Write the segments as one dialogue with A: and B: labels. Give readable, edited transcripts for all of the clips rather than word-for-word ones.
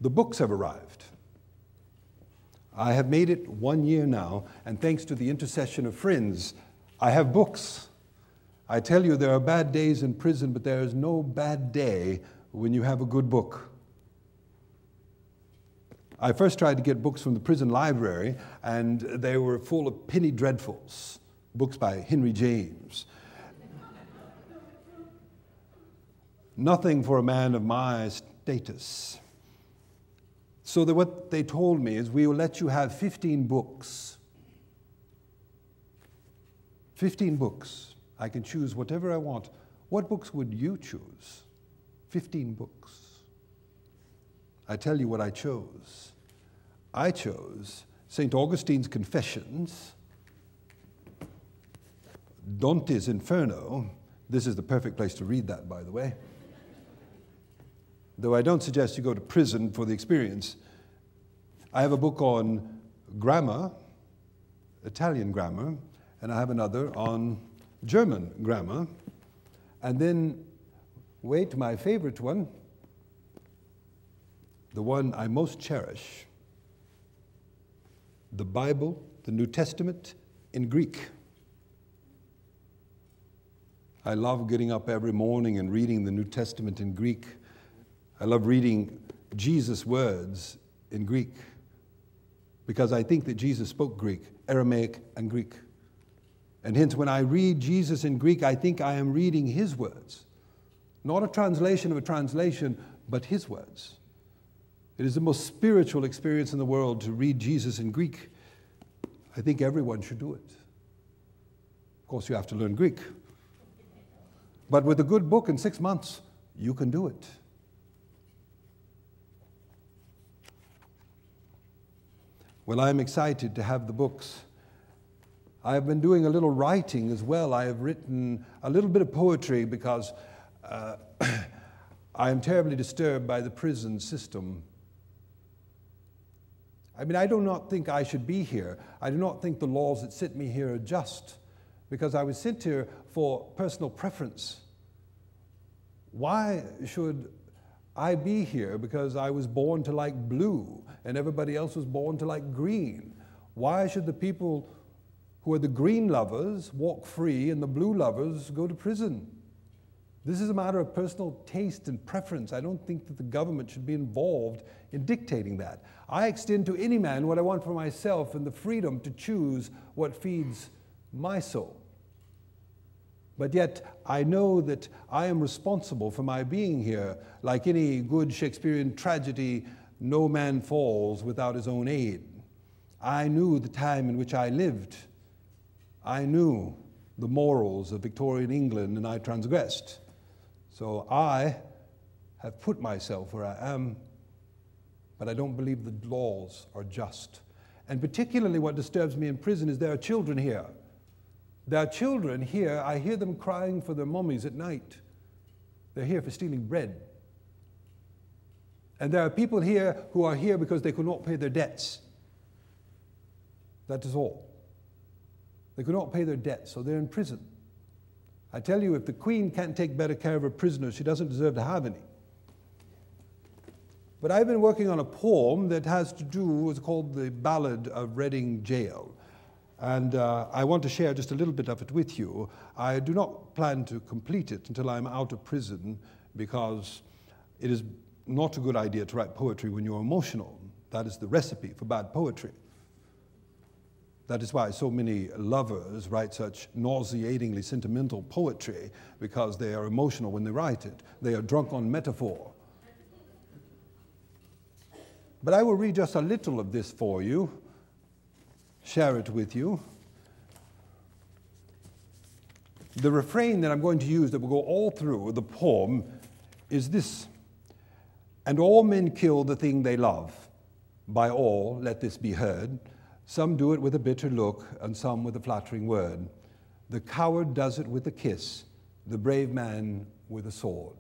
A: The books have arrived. I have made it 1 year now, and thanks to the intercession of friends, I have books. I tell you, there are bad days in prison, but there is no bad day when you have a good book. I first tried to get books from the prison library, and they were full of penny dreadfuls, books by Henry James. Nothing for a man of my status. So that what they told me is, we will let you have 15 books. 15 books. I can choose whatever I want. What books would you choose? 15 books. I tell you what I chose. I chose St. Augustine's Confessions, Dante's Inferno. This is the perfect place to read that, by the way. Though I don't suggest you go to prison for the experience. I have a book on grammar, Italian grammar, and I have another on German grammar. And then, wait, my favorite one, the one I most cherish, the Bible, the New Testament, in Greek. I love getting up every morning and reading the New Testament in Greek. I love reading Jesus' words in Greek because I think that Jesus spoke Greek, Aramaic, and Greek. And hence, when I read Jesus in Greek, I think I am reading his words. Not a translation of a translation, but his words. It is the most spiritual experience in the world to read Jesus in Greek. I think everyone should do it. Of course, you have to learn Greek. But with a good book in 6 months, you can do it. Well, I'm excited to have the books. I have been doing a little writing as well. I have written a little bit of poetry because I am terribly disturbed by the prison system. I mean, I do not think I should be here. I do not think the laws that sit me here are just, because I was sent here for personal preference. Why should I be here because I was born to like blue and everybody else was born to like green? Why should the people who are the green lovers walk free and the blue lovers go to prison? This is a matter of personal taste and preference. I don't think that the government should be involved in dictating that. I extend to any man what I want for myself and the freedom to choose what feeds my soul. But yet, I know that I am responsible for my being here. Like any good Shakespearean tragedy, no man falls without his own aid. I knew the time in which I lived. I knew the morals of Victorian England, and I transgressed. So I have put myself where I am, but I don't believe the laws are just. And particularly what disturbs me in prison is there are children here. There are children here, I hear them crying for their mummies at night. They're here for stealing bread. And there are people here who are here because they could not pay their debts. That is all. They could not pay their debts, so they're in prison. I tell you, if the Queen can't take better care of her prisoners, she doesn't deserve to have any. But I've been working on a poem that has to do, it's called The Ballad of Reading Jail. And I want to share just a little bit of it with you. I do not plan to complete it until I'm out of prison because it is not a good idea to write poetry when you're emotional. That is the recipe for bad poetry. That is why so many lovers write such nauseatingly sentimental poetry, because they are emotional when they write it. They are drunk on metaphor. But I will read just a little of this for you, share it with you. The refrain that I'm going to use that will go all through the poem is this: "And all men kill the thing they love. By all let this be heard. Some do it with a bitter look, and some with a flattering word. The coward does it with a kiss, the brave man with a sword."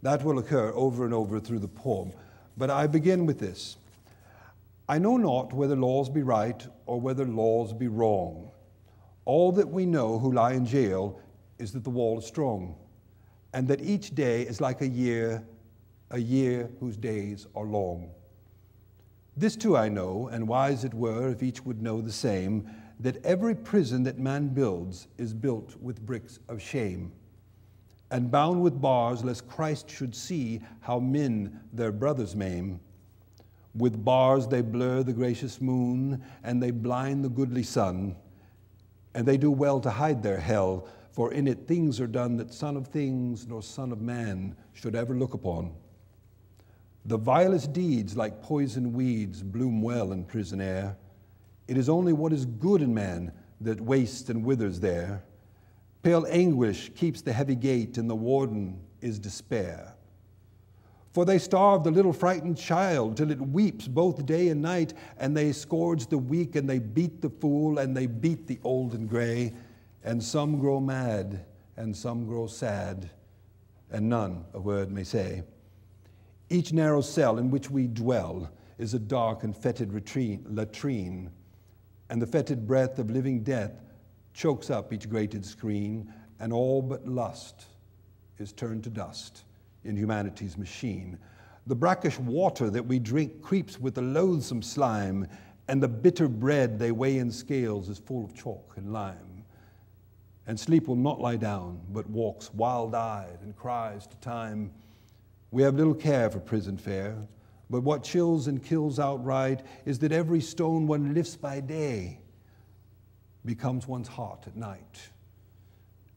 A: That will occur over and over through the poem. But I begin with this: "I know not whether laws be right or whether laws be wrong. All that we know who lie in jail is that the wall is strong, and that each day is like a year a year whose days are long. This too I know, and wise it were if each would know the same, that every prison that man builds is built with bricks of shame, and bound with bars lest Christ should see how men their brothers maim. With bars they blur the gracious moon, and they blind the goodly sun, and they do well to hide their hell, for in it things are done that son of things nor son of man should ever look upon. The vilest deeds, like poison weeds, bloom well in prison air. It is only what is good in man that wastes and withers there. Pale anguish keeps the heavy gate, and the warden is despair. For they starve the little frightened child till it weeps both day and night, and they scourge the weak, and they beat the fool, and they beat the old and gray, and some grow mad, and some grow sad, and none a word may say. Each narrow cell in which we dwell is a dark and fetid latrine, and the fetid breath of living death chokes up each grated screen, and all but lust is turned to dust in humanity's machine. The brackish water that we drink creeps with a loathsome slime, and the bitter bread they weigh in scales is full of chalk and lime. And sleep will not lie down, but walks wild-eyed and cries to time. We have little care for prison fare, but what chills and kills outright is that every stone one lifts by day becomes one's heart at night.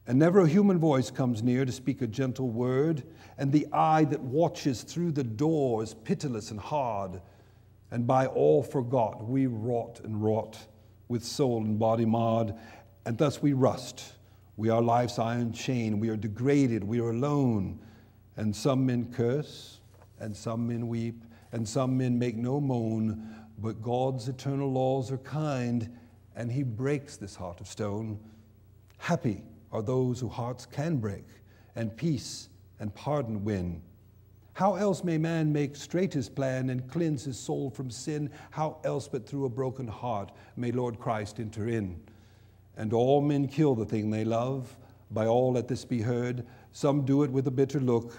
A: And never a human voice comes near to speak a gentle word, and the eye that watches through the door is pitiless and hard, and by all forgot we rot and rot, with soul and body marred, and thus we rust. We are life's iron chain, we are degraded, we are alone, and some men curse, and some men weep, and some men make no moan, but God's eternal laws are kind, and he breaks this heart of stone. Happy are those whose hearts can break, and peace and pardon win. How else may man make straight his plan and cleanse his soul from sin? How else but through a broken heart may Lord Christ enter in? And all men kill the thing they love. By all let this be heard. Some do it with a bitter look,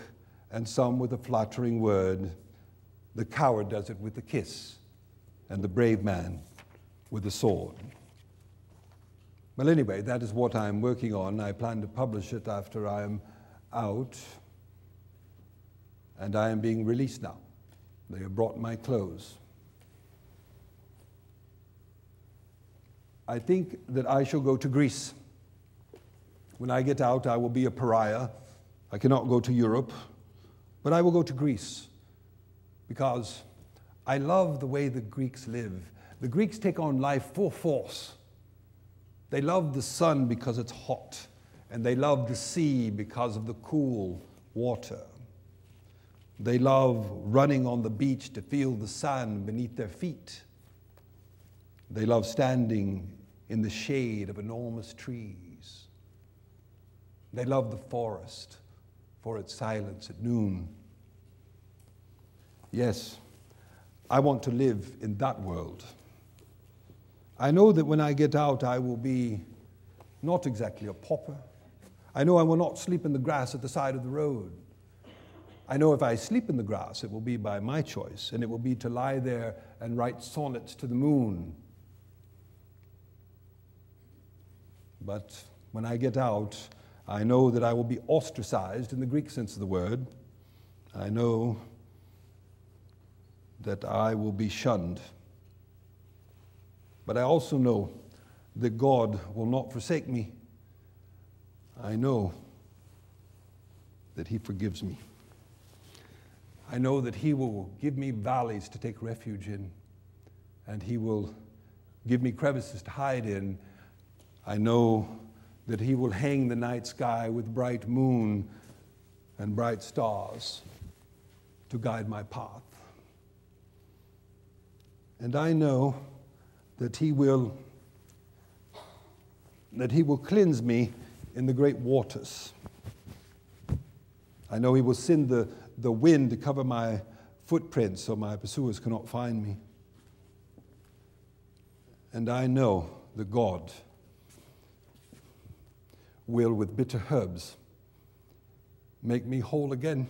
A: and some with a flattering word. The coward does it with a kiss, and the brave man with a sword. Well, anyway, that is what I'm working on. I plan to publish it after I am out, and I am being released now. They have brought my clothes. I think that I shall go to Greece. When I get out, I will be a pariah. I cannot go to Europe, but I will go to Greece because I love the way the Greeks live. The Greeks take on life full force. They love the sun because it's hot, and they love the sea because of the cool water. They love running on the beach to feel the sand beneath their feet. They love standing in the shade of enormous trees. They love the forest for its silence at noon. Yes, I want to live in that world. I know that when I get out, I will be not exactly a pauper. I know I will not sleep in the grass at the side of the road. I know if I sleep in the grass, it will be by my choice, and it will be to lie there and write sonnets to the moon. But when I get out, I know that I will be ostracized in the Greek sense of the word. I know that I will be shunned. But I also know that God will not forsake me. I know that he forgives me. I know that he will give me valleys to take refuge in, and he will give me crevices to hide in. I know that he will hang the night sky with bright moon and bright stars to guide my path. And I know that he will cleanse me in the great waters. I know he will send the wind to cover my footprints so my pursuers cannot find me. And I know that God will, with bitter herbs, make me whole again.